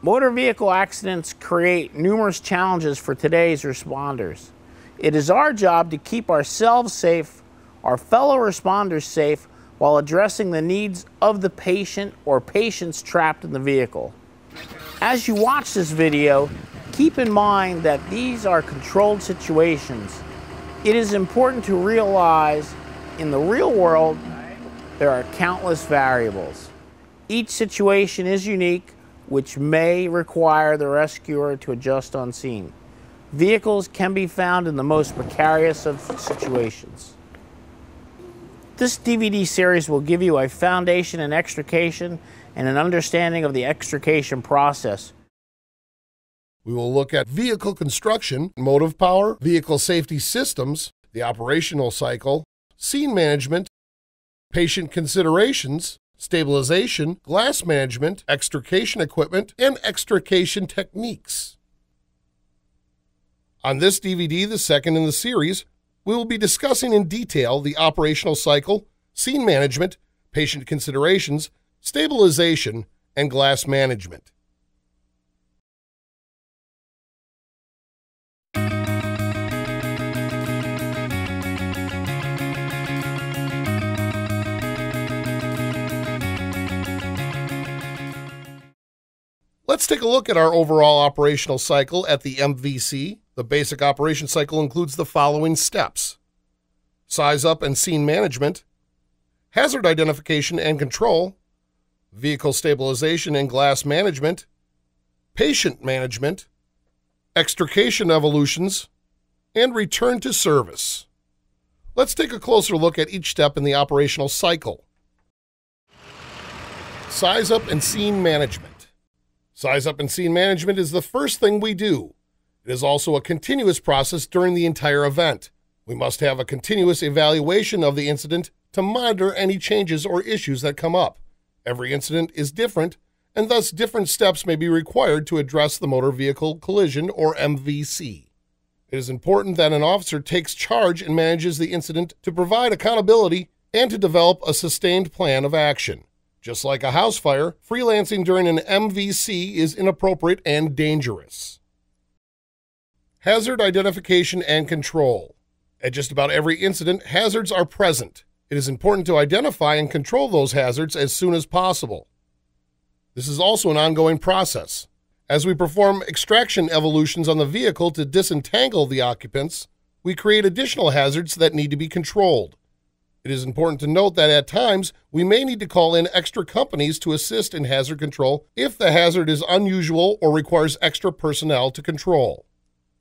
Motor vehicle accidents create numerous challenges for today's responders. It is our job to keep ourselves safe, our fellow responders safe, while addressing the needs of the patient or patients trapped in the vehicle. As you watch this video, keep in mind that these are controlled situations. It is important to realize in the real world, there are countless variables. Each situation is unique, which may require the rescuer to adjust on scene. Vehicles can be found in the most precarious of situations. This DVD series will give you a foundation in extrication and an understanding of the extrication process. We will look at vehicle construction, motive power, vehicle safety systems, the operational cycle, scene management, patient considerations, stabilization, glass management, extrication equipment, and extrication techniques. On this DVD, the second in the series, we will be discussing in detail the operational cycle, scene management, patient considerations, stabilization, and glass management. Let's take a look at our overall operational cycle at the MVC. The basic operation cycle includes the following steps: size up and scene management, hazard identification and control, vehicle stabilization and glass management, patient management, extrication evolutions, and return to service. Let's take a closer look at each step in the operational cycle. Size up and scene management. Size up and scene management is the first thing we do. It is also a continuous process during the entire event. We must have a continuous evaluation of the incident to monitor any changes or issues that come up. Every incident is different, and thus different steps may be required to address the motor vehicle collision or MVC. It is important that an officer takes charge and manages the incident to provide accountability and to develop a sustained plan of action. Just like a house fire, freelancing during an MVC is inappropriate and dangerous. Hazard identification and control. At just about every incident, hazards are present. It is important to identify and control those hazards as soon as possible. This is also an ongoing process. As we perform extraction evolutions on the vehicle to disentangle the occupants, we create additional hazards that need to be controlled. It is important to note that at times, we may need to call in extra companies to assist in hazard control if the hazard is unusual or requires extra personnel to control.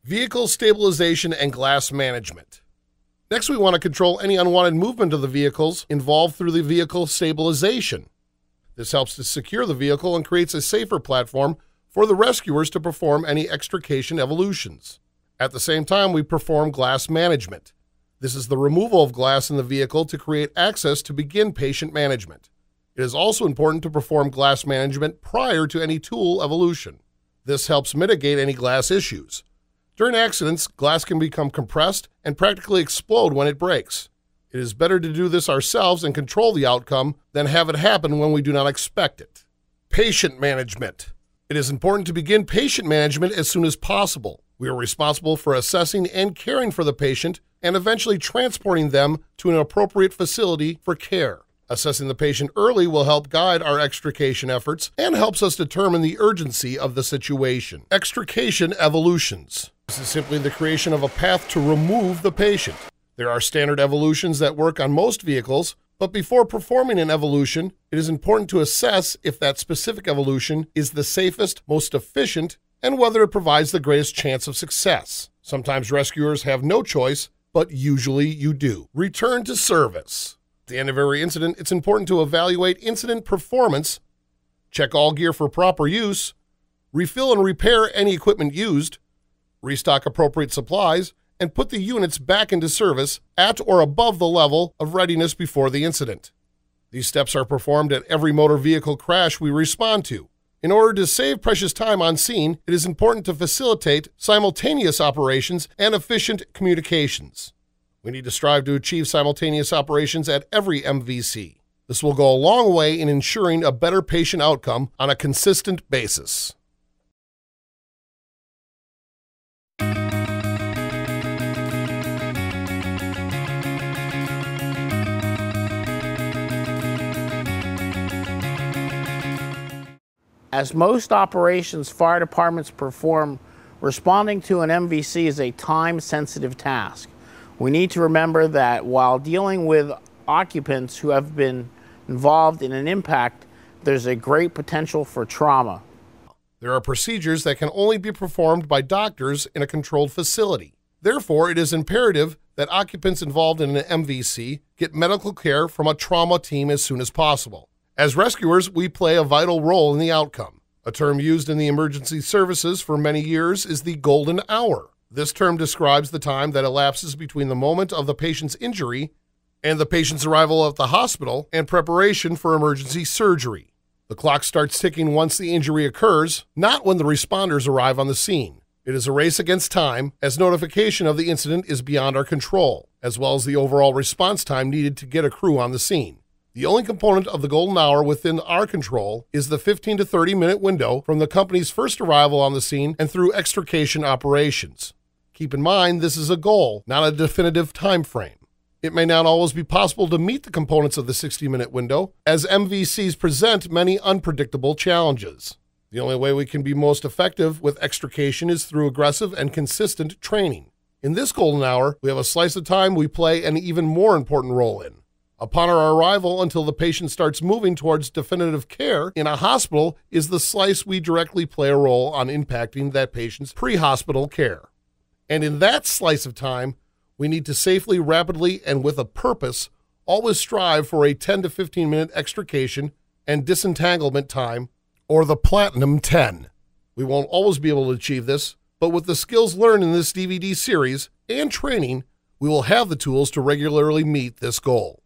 Vehicle stabilization and glass management. Next, we want to control any unwanted movement of the vehicles involved through the vehicle stabilization. This helps to secure the vehicle and creates a safer platform for the rescuers to perform any extrication evolutions. At the same time, we perform glass management. This is the removal of glass in the vehicle to create access to begin patient management. It is also important to perform glass management prior to any tool evolution. This helps mitigate any glass issues. During accidents, glass can become compressed and practically explode when it breaks. It is better to do this ourselves and control the outcome than have it happen when we do not expect it. Patient management. It is important to begin patient management as soon as possible. We are responsible for assessing and caring for the patient and eventually transporting them to an appropriate facility for care. Assessing the patient early will help guide our extrication efforts and helps us determine the urgency of the situation. Extrication evolutions. This is simply the creation of a path to remove the patient. There are standard evolutions that work on most vehicles, but before performing an evolution, it is important to assess if that specific evolution is the safest, most efficient, and whether it provides the greatest chance of success. Sometimes rescuers have no choice, but usually you do. Return to service. At the end of every incident, it's important to evaluate incident performance, check all gear for proper use, refill and repair any equipment used, restock appropriate supplies, and put the units back into service at or above the level of readiness before the incident. These steps are performed at every motor vehicle crash we respond to. In order to save precious time on scene, it is important to facilitate simultaneous operations and efficient communications. We need to strive to achieve simultaneous operations at every MVC. This will go a long way in ensuring a better patient outcome on a consistent basis. As most operations fire departments perform, responding to an MVC is a time-sensitive task. We need to remember that while dealing with occupants who have been involved in an impact, there's a great potential for trauma. There are procedures that can only be performed by doctors in a controlled facility. Therefore, it is imperative that occupants involved in an MVC get medical care from a trauma team as soon as possible. As rescuers, we play a vital role in the outcome. A term used in the emergency services for many years is the golden hour. This term describes the time that elapses between the moment of the patient's injury and the patient's arrival at the hospital and preparation for emergency surgery. The clock starts ticking once the injury occurs, not when the responders arrive on the scene. It is a race against time, as notification of the incident is beyond our control, as well as the overall response time needed to get a crew on the scene. The only component of the golden hour within our control is the 15 to 30 minute window from the company's first arrival on the scene and through extrication operations. Keep in mind, this is a goal, not a definitive time frame. It may not always be possible to meet the components of the 60-minute window, as MVCs present many unpredictable challenges. The only way we can be most effective with extrication is through aggressive and consistent training. In this golden hour, we have a slice of time we play an even more important role in. Upon our arrival until the patient starts moving towards definitive care in a hospital is the slice we directly play a role on impacting that patient's pre-hospital care. And in that slice of time, we need to safely, rapidly, and with a purpose always strive for a 10 to 15 minute extrication and disentanglement time, or the Platinum 10. We won't always be able to achieve this, but with the skills learned in this DVD series and training, we will have the tools to regularly meet this goal.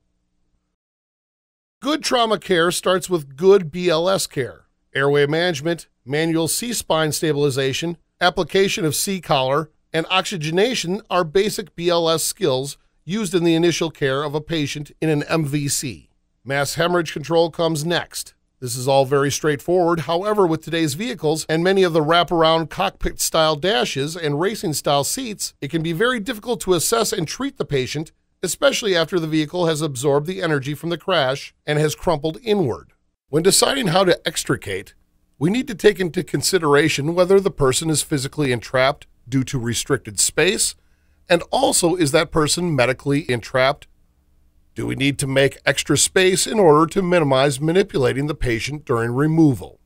Good trauma care starts with good BLS care. Airway management, manual C-spine stabilization, application of C-collar, and oxygenation are basic BLS skills used in the initial care of a patient in an MVC. Mass hemorrhage control comes next. This is all very straightforward. However, with today's vehicles and many of the wraparound cockpit-style dashes and racing-style seats, it can be very difficult to assess and treat the patient, especially after the vehicle has absorbed the energy from the crash and has crumpled inward. When deciding how to extricate, we need to take into consideration whether the person is physically entrapped due to restricted space, and also, is that person medically entrapped? Do we need to make extra space in order to minimize manipulating the patient during removal?